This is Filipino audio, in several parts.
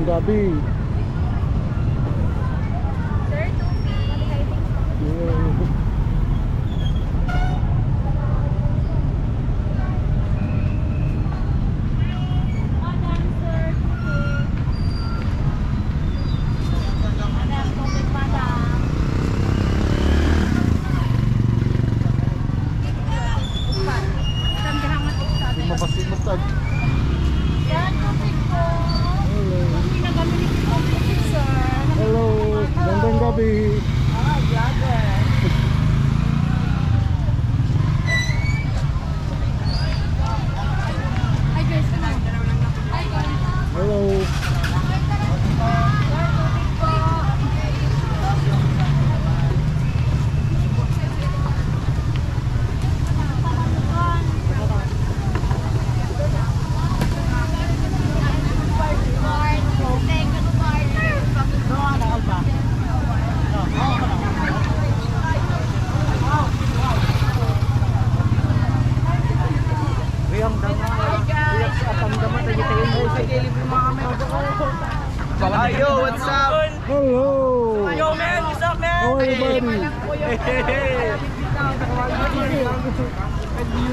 gabi. Sir, 2P. Yeah. Madam, sir, 2P. Madam, tubig, madam. Mapasimutag. Yan, tubig po. Hindi na kami nagtitubig, sir. Hello, gandang gabi. Vlogger. Hi guys, ano? Hi guys. Hello. Yo, what's up? Hello. Yo, man, what's up, man? How are you, buddy?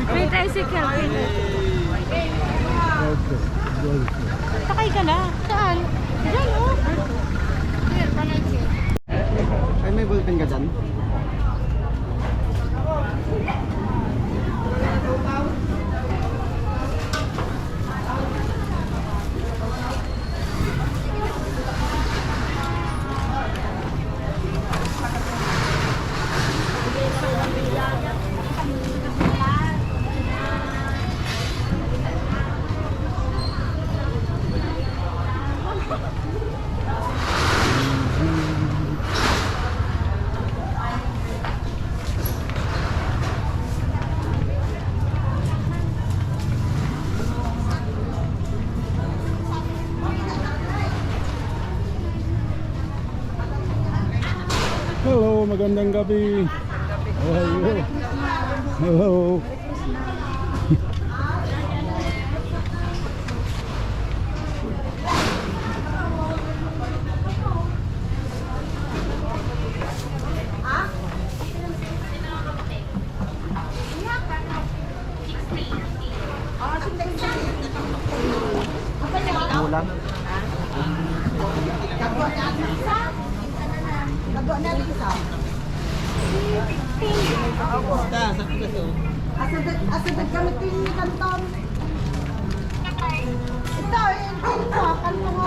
May tricycle. Okay. Good. Sakay ka na. Saan? Diyan, oh. Here, panay. Ay, may ballpen ka dyan? Hello, magandang gabi. How are you? Hello. Ulam? Asad kami tingin kanton. Ito, ito, kan mga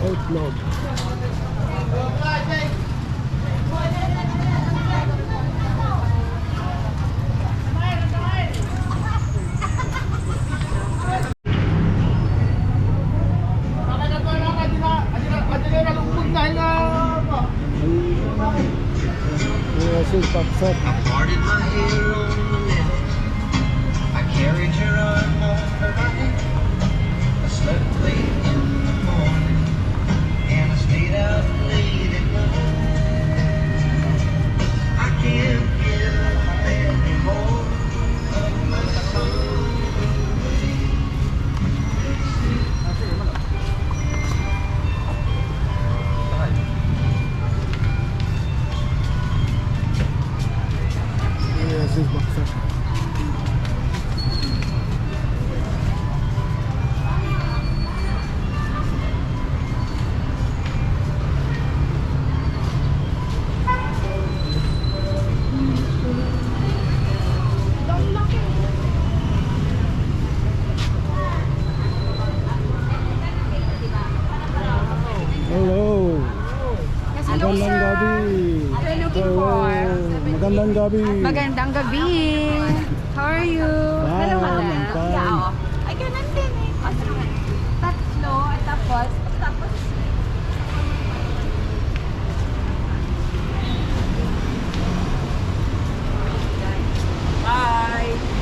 Outlook. Paksat. I parted my hair on the left. I carried your arm on the right. I slept late in the morning, and I stayed out late at night. I can't get up anymore. This is Baksa. Hello. Magandang gabi. What are you looking Hello. for? Magandang gabi. Magandang gabi. How are you? Fine, madam. fine. Yeah, oh. Ay, ganun din eh. Tatlo, tapos. Bye.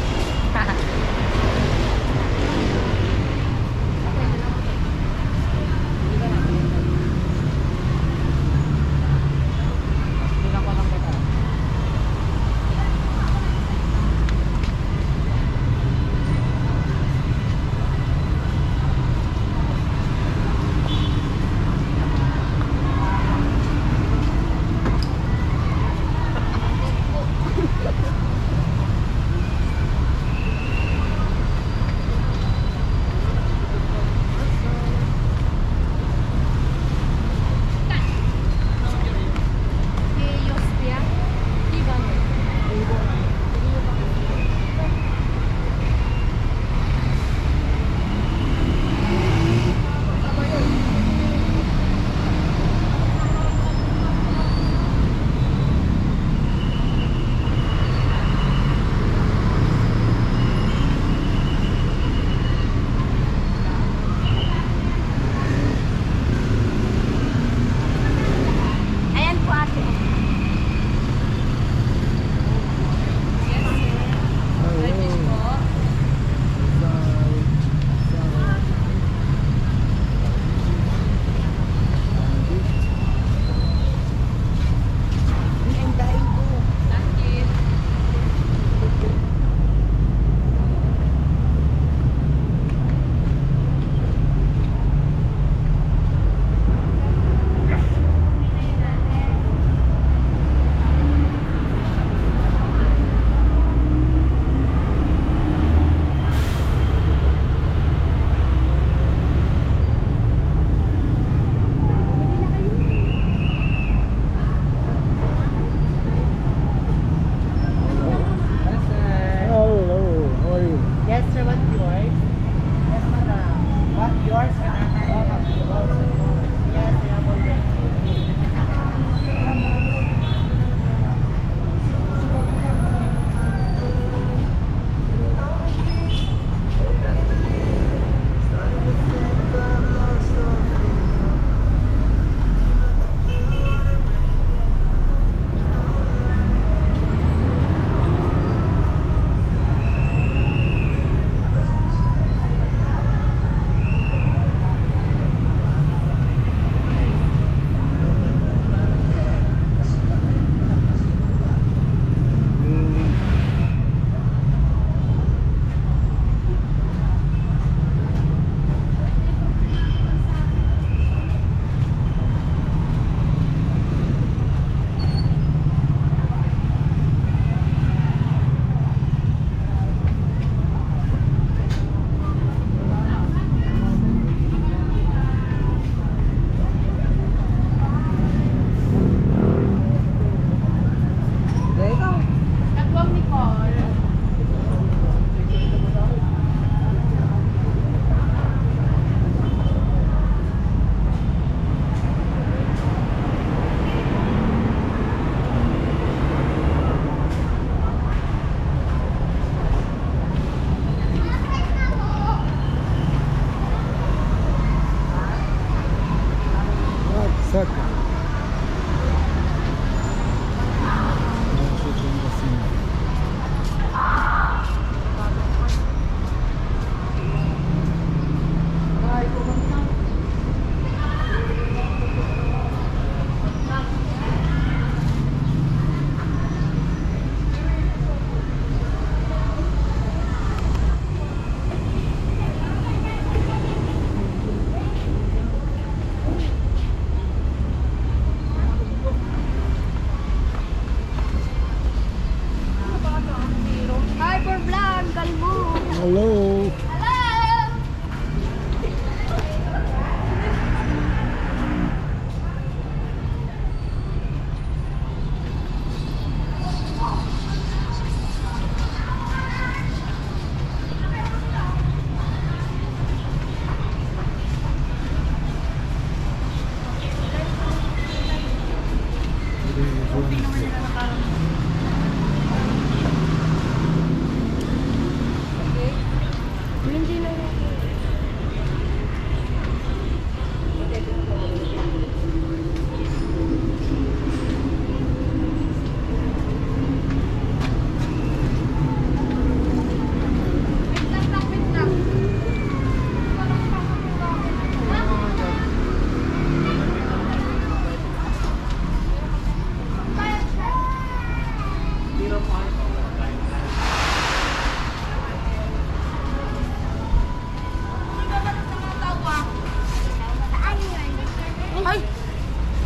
Hello.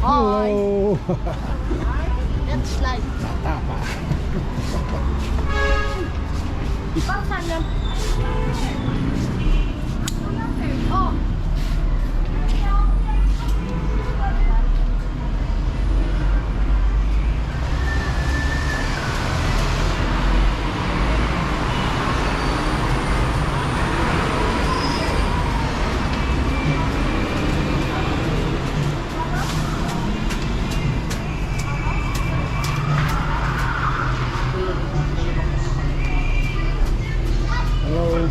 Hello. Let's slide. Baksan yan. Oh. Hello.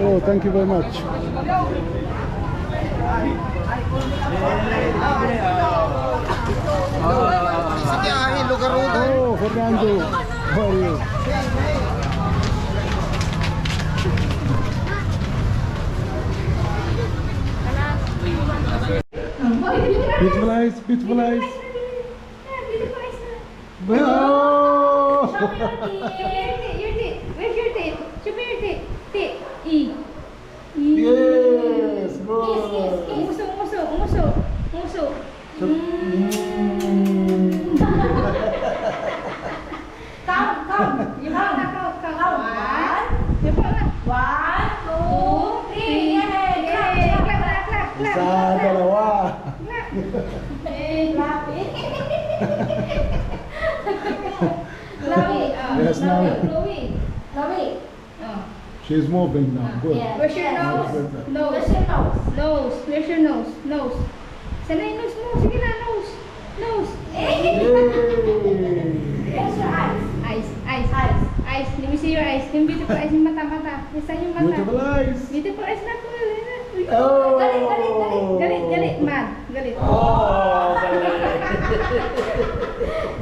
Oh, thank you very much. Oh, Fernando. How are you? Beautiful eyes, beautiful eyes. Oh! Where's your teeth? Show me your teeth. Teeth. E. Yes, good. Umuso, umuso, umuso. Umuso. Count. You count na, count. One. You count na. 1, 2, 3. Yay! Clap, clap, clap, clap. Isa, dalawa. Clap it. Chloe. Yes, now. Chloe. Chloe. She's moving now. Good. Where's your nose? Nose. Where's your nose? Nose. Where's your nose? Nose. Saan na yung nose mo? Sige na, nose. Nose. Yay! Where's your eyes? Eyes. Eyes. Eyes. Eyes. Let me see your eyes. Yung beautiful eyes. Yung mata, mata. Saan yung mata? Beautiful eyes. Beautiful eyes na po. Oh! Galit, galit, galit. Galit, galit. Mad. Galit. Oh,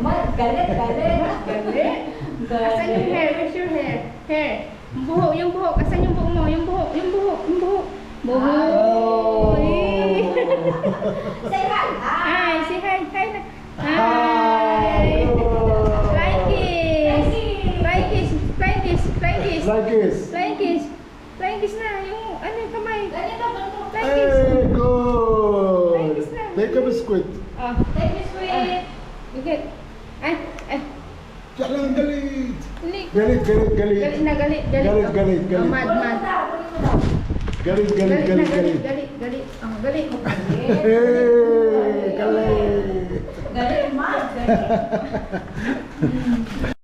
Mad. Galit, galit. Galit. Asan yung hair? Where's your hair? Hair. Yung buhok, yung buhok. Asan yung buhok mo? Yung buhok, yung buhok, yung buhok. Buhok. Oh. Say hi. Hi. Say hi. Hi na. Hi. Hi. Flying kiss. Flying kiss. Flying kiss. Flying kiss. Like this. Flying kiss. Flying kiss na. Yung ano yung kamay. Ganito, ganito. Flying kiss. Hey, good. Thanks na. Take a biscuit. Oh, take this way. Okay. Ay, ay. Jalan galit. Hindi. Galit, galit, galit. Galit na, galit. Galit, galit, galit. Oh, mad, mad. Galit, galit, galit, galit. Galit, galit. Oh, galit. Hey, galit. Galit, mad. Galit.